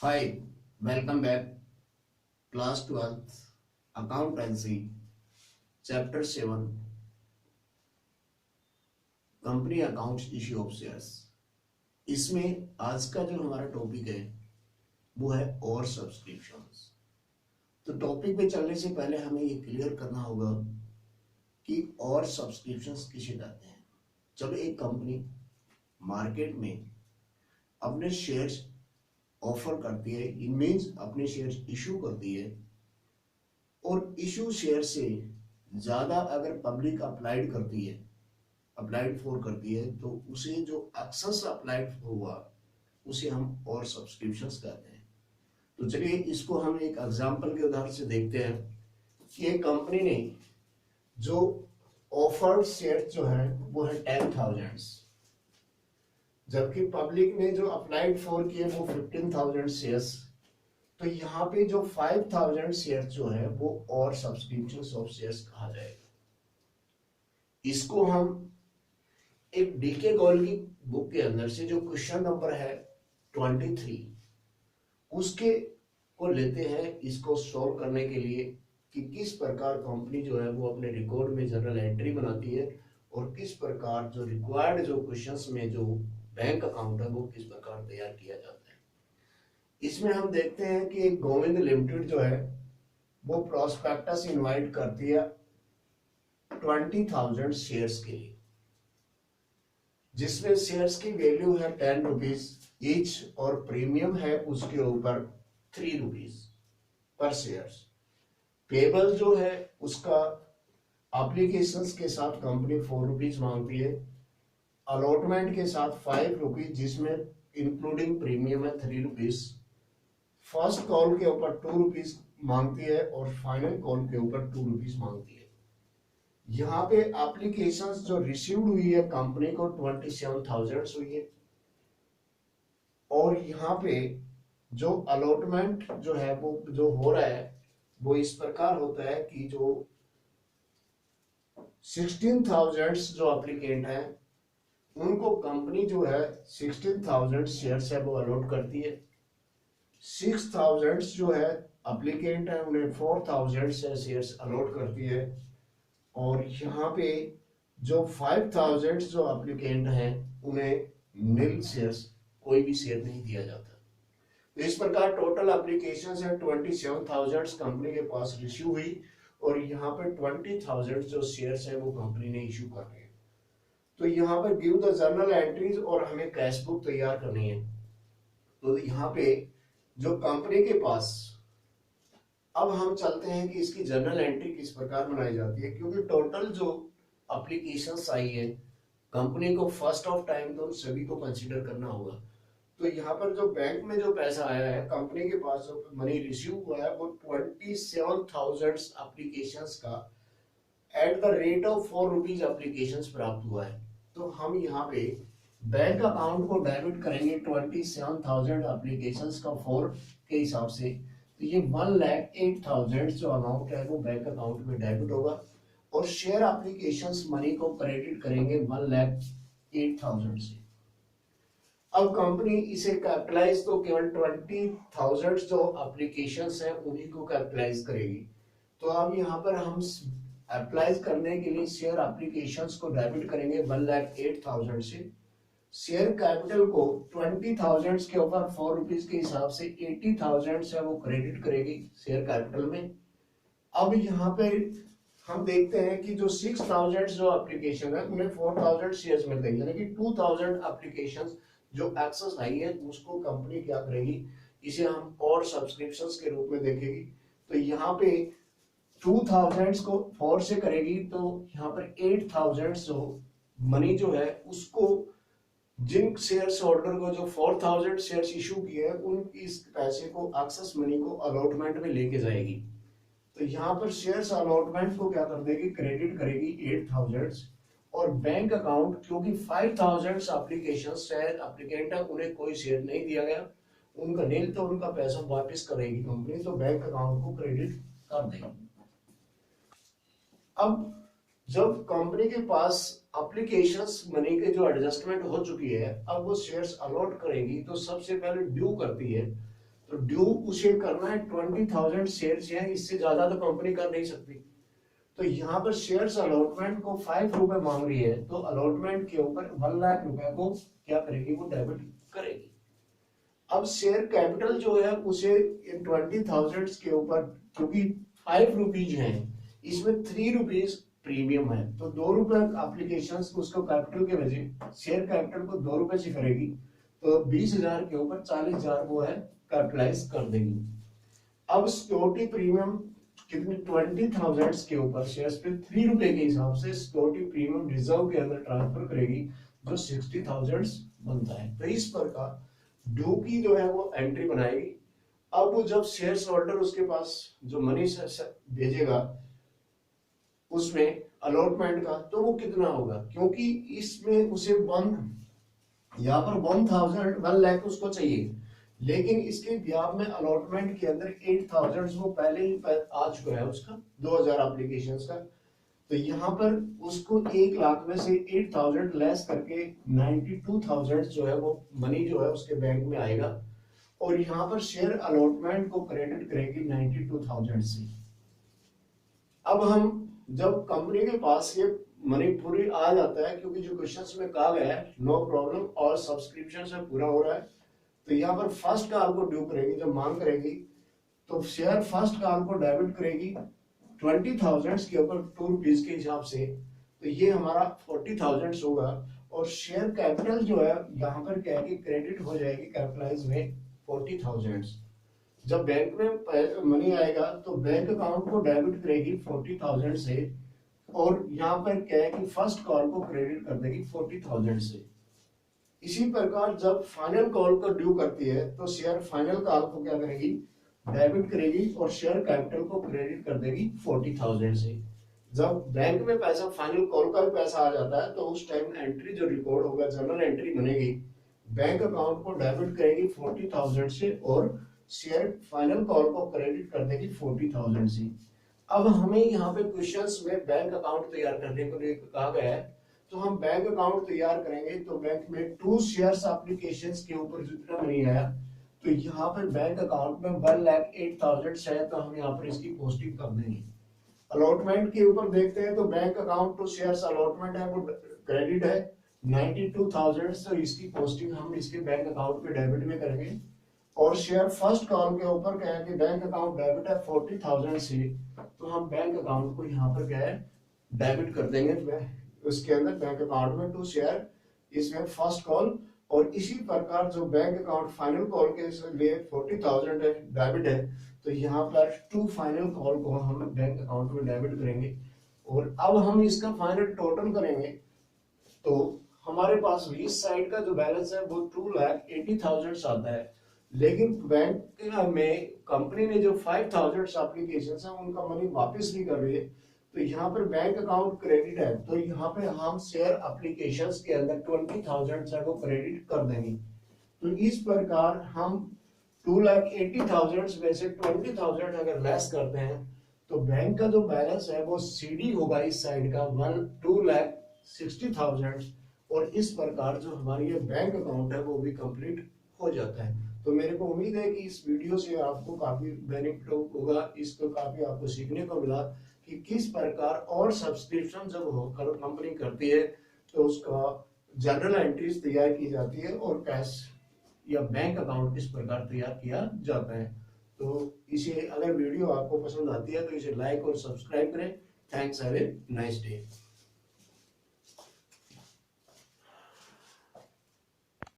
Hi, welcome back. Class 12th Accountancy Chapter 7 Company Accounts Issue of Shares। इसमें आज का जो हमारा टॉपिक है वो है और सब्सक्रिप्शंस। तो टॉपिक पे चलने से पहले हमें ये क्लियर करना होगा कि और सब्सक्रिप्शंस किसे कहते हैं। जब एक कंपनी मार्केट में अपने शेयर्स ऑफर करती है, इट मीन्स अपने शेयर्स इशू करती है और इशू शेयर से ज्यादा अगर पब्लिक अप्लाइड करती है, अप्लाइड फॉर करती है, तो उसे जो एक्सेस अप्लाइड फॉर हुआ उसे हम और सब्सक्रिप्शंस कहते हैं। तो चलिए इसको हम एक एग्जांपल के उदाहरण से देखते हैं कि एक कंपनी ने जो ऑफर्ड शेयर जो है वो है 10,000, जबकि पब्लिक ने जो अप्लाइड फॉर किए वो 15,000 शेयर्स। तो यहाँ पे जो 5,000 शेयर जो है वो और सब्सक्रिप्शन ऑफ शेयर्स कहा जाएगा। इसको हम एक डीके गॉल की बुक के अंदर से जो क्वेश्चन नंबर है 23 उसके को लेते हैं, इसको सॉल्व करने के लिए कि किस प्रकार कंपनी जो है वो अपने रिकॉर्ड में जनरल एंट्री बनाती है और किस प्रकार जो रिक्वायर्ड जो क्वेश्चंस में जो बैंक अकाउंट है वो किस प्रकार तैयार किया जाता है। इसमें हम देखते हैं कि एक गोविंद लिमिटेड जो है वो प्रोस्पेक्टस इनवाइट करती है 20,000 शेयर्स के लिए, जिसमें शेयर्स की वैल्यू है 10 रुपीज ईच और प्रीमियम है उसके ऊपर 3 रुपीज पर शेयर। पेबल जो है उसका एप्लीकेशंस के साथ कंपनी 4 रुपीज मांगती है, अलॉटमेंट के साथ 5 रुपीज जिसमें इंक्लूडिंग प्रीमियम है 3 रुपीज, फर्स्ट कॉल के ऊपर 2 रुपीज मांगती है और फाइनल कॉल के ऊपर 2 रुपीज मांगती है। यहाँ पे एप्लीकेशंस जो रिसीव्ड हुई है कंपनी को 27,000 हुई है और यहाँ पे जो अलॉटमेंट जो है वो जो हो रहा है वो इस प्रकार होता है कि जो 16,000 जो एप्लीकेंट हैं उनको कंपनी जो है 16,000 शेयर्स है वो अलॉट करती है। 6,000 जो है एप्लीकेंट है उन्हें 4,000 शेयर्स अलॉट करती है और यहाँ पे जो 5,000 जो एप्लीकेंट हैं उन्हें नील शेयर्स, कोई भी शेयर नहीं दिया जाता। तो इस प्रकार टोटल एप्लीकेशन है 27,000 कंपनी के पास रिसीव हुई और यहाँ पे 20,000 जो शेयर्स है वो कंपनी ने इशू कर रहे हैं। तो यहाँ पर गिव द जर्नल एंट्रीज और हमें कैश बुक तैयार करनी है। तो यहाँ पे जो कंपनी के पास, अब हम चलते हैं कि इसकी जर्नल एंट्री किस प्रकार बनाई जाती है, क्योंकि टोटल जो एप्लीकेशंस आई है कंपनी को फर्स्ट ऑफ टाइम तो सभी को कंसीडर करना होगा। तो यहाँ पर जो बैंक में जो पैसा आया है कंपनी के पास जो मनी रिसीव हुआ है वो 27,000 एप्लीकेशंस का at the rate of 4 rupees applications प्राप्त हुआ है। तो हम यहाँ पे बैंक अकाउंट को डेबिट करेंगे 27,000 एप्लीकेशंस का 4 के हिसाब से। तो ये 1,08,000 जो अमाउंट है वो बैंक अकाउंट में डेबिट होगा और शेयर एप्लीकेशंस मनी को क्रेडिट करेंगे 1,08,000 से। अब कंपनी इसे कैपिटलाइज तो केवल 20,000 जो एप्लीकेशंस हैं उन्हीं को कैपिटलाइज करेगी। तो अब यहाँ पर हम एप्लाइज करने के लिए शेयर एप्लीकेशंस को डेबिट करेंगे 1,08,000 से। शेयर कैपिटल को 20,000 के ऊपर 4 रुपीज के हिसाब से 80,000 से वो क्रेडिट करेगी शेयर कैपिटल में। अब यहाँ पे हम देखते हैं कि जो 6,000 जो एप्लीकेशन है उन्हें 4,000 शेयर्स मिलते हैं, यानी कि 2,000 एप्लीकेशंस जो एक्सेस आई है उसको कंपनी क्या करेगी, इसे हम और सब्सक्रिप्शंस के रूप में देखेगी। तो यहाँ पे 2,000 को 4 से करेगी तो यहाँ पर 8,000 जो मनी जो है उसको जिन शेयर्स होल्डर को जो 4,000 शेयर्स इशू किए हैं उन इस पैसे को एक्सेस मनी को अलॉटमेंट में लेके जाएगी। तो यहाँ पर शेयर्स अलॉटमेंट को क्या कर देगी, क्रेडिट करेगी 8,000 और बैंक अकाउंट क्योंकि 5,000 एप्लीकेशन शेयर एप्लीकेंट है उन्हें कोई शेयर नहीं दिया गया, उनका नील, तो उनका पैसा वापस करेगी कंपनी, तो बैंक अकाउंट को क्रेडिट कर देगी। अब जब कंपनी के पास एप्लीकेशंस मनी के जो एडजस्टमेंट हो चुकी है अब वो शेयर्स अलॉट करेगी तो सबसे पहले ड्यू करती है तो ड्यू उसे करना है 20,000 शेयर है, इससे ज्यादा तो कंपनी कर नहीं सकती। तो यहाँ पर शेयर्स अलॉटमेंट को 5 रुपए मांग रही है, तो अलॉटमेंट के ऊपर 1 लाख रुपए को क्या करेगी, वो डेबिट करेगी। अब शेयर कैपिटल जो है उसे इन 20,000 के ऊपर, क्योंकि 5 रुपीज है, इसमें 3 रुपीज प्रीमियम है, तो 2 रुपए एप्लीकेशन उसको कैपिटल के वजह शेयर कैपिटल को 2 रुपए से करेगी, तो 20,000 के ऊपर 40,000 वो है कैपिटलाइज कर देगी। अब सिक्योरिटी प्रीमियम कितने, 20,000 के ऊपर शेयर्स पे 3 रुपए के हिसाब से सिक्योरिटी प्रीमियम रिजर्व के अंदर ट्रांसफर करेगी, जो 60,000 बनता है। तो इस प्रकार ड्यू की जो है वो एंट्री बनाएगी। अब वो जब शेयर्स होल्डर उसके पास जो मनी भेजेगा उसमें अलॉटमेंट का, तो वो कितना होगा, क्योंकि इसमें उसे यहाँ पर 1 लाख उसको चाहिए, लेकिन इसके ब्याज में अलॉटमेंट के अंदर 8,000 वो पहले ही आ चुका है उसका 2,000 एप्लीकेशन का। तो यहाँ पर उसको 1 लाख में से 8,000 लेस करके 92,000 जो है वो मनी जो है उसके बैंक में आएगा, और यहाँ पर शेयर अलॉटमेंट को क्रेडिट करेगी 92,000 से। अब हम जब कंपनी के पास ये मनी पूरी आ जाता है, क्योंकि जो क्वेश्चंस में कहा गया है नो प्रॉब्लम और सब्सक्रिप्शन से पूरा हो रहा है, तो यहाँ पर फर्स्ट कॉल को ड्यू करेगी, जब मांग करेगी तो शेयर फर्स्ट कॉल को डेबिट करेगी 20,000 के ऊपर 2 रुपीज के हिसाब से, तो ये हमारा 40,000 होगा। और शेयर कैपिटल जो है यहाँ पर क्या है कि क्रेडिट हो जाएगी कैपिटलाइज में 40,000। जब बैंक में मनी आएगा तो बैंक अकाउंट को डेबिट करेगी 40,000 से, और यहाँ पर क्या है कि फर्स्ट कॉल को क्रेडिट कर देगी 40,000 से। इसी प्रकार जब फाइनल कॉल को ड्यू करती है तो शेयर फाइनल कॉल को क्या करेगी, डेबिट करेगी, और शेयर कैपिटल को क्रेडिट कर देगी 40,000 से। जब बैंक में पैसा फाइनल कॉल का भी पैसा आ जाता है, तो उस टाइम एंट्री जो रिकॉर्ड होगा, जर्नल एंट्री बनेगी, बैंक अकाउंट को डेबिट करेगी 40,000 से, और शेयर फाइनल कॉल को क्रेडिट कर देगी 40,000 से। अब हमें यहाँ पे क्वेश्चंस में बैंक अकाउंट तैयार करने को कहा गया है, तो हम बैंक अकाउंट तैयार करेंगे। तो बैंक में 2 शेयर्स एप्लीकेशंस के ऊपर जितना मनी आया, तो यहाँ पर बैंक अकाउंट में 1,08,000 है, तो हम यहाँ पर इसकी पोस्टिंग कर देंगे। अलॉटमेंट के ऊपर देखते हैं तो bank account to shares allotment है वो क्रेडिट है 92,000, तो इसकी पोस्टिंग हम इसके बैंक अकाउंट पे डेबिट में करेंगे। और शेयर फर्स्ट कॉल के ऊपर क्या है कि बैंक अकाउंट डेबिट है 40,000 से, तो हम बैंक अकाउंट को यहाँ पर क्या है डेबिट कर देंगे उसके अंदर बैंक अकाउंट में 2 शेयर, इसमें फर्स्ट कॉल। और इसी प्रकार जो बैंक अकाउंट फाइनल कॉल के लिए 40,000 है डेबिट है, तो यहाँ पर 2 फाइनल कॉल को हम बैंक अकाउंट में डेबिट करेंगे। और अब हम इसका फाइनल टोटल करेंगे, तो हमारे पास इस साइड का जो बैलेंस है वो 2,80,000 आता है, लेकिन बैंक में कंपनी ने जो 5,000 एप्लीकेशन है उनका मनी वापस नहीं कर रही है, तो यहाँ पर बैंक अकाउंट क्रेडिट है, तो यहाँ पे हम शेयर एप्लीकेशंस के अंदर 20,000 को क्रेडिट कर देंगे। तो इस प्रकार हम 2,80,000 में से 20,000 अगर लेस करते हैं, तो बैंक का जो बैलेंस है वो सीडी होगा इस साइड का 2,60,000, और इस प्रकार जो हमारी ये बैंक अकाउंट है वो भी कंप्लीट हो जाता है। तो मेरे को उम्मीद है कि इस वीडियो से आपको काफी बेनिफिट होगा, इसको काफी आपको सीखने को मिला कि किस प्रकार और सब्सक्रिप्शन जब कंपनी करती है तो उसका जनरल एंट्रीज तैयार की जाती है, और कैश या बैंक अकाउंट किस प्रकार तैयार किया जाता है। तो इसे अगर वीडियो आपको पसंद आती है तो इसे लाइक और सब्सक्राइब करें। Thanks, have a nice day.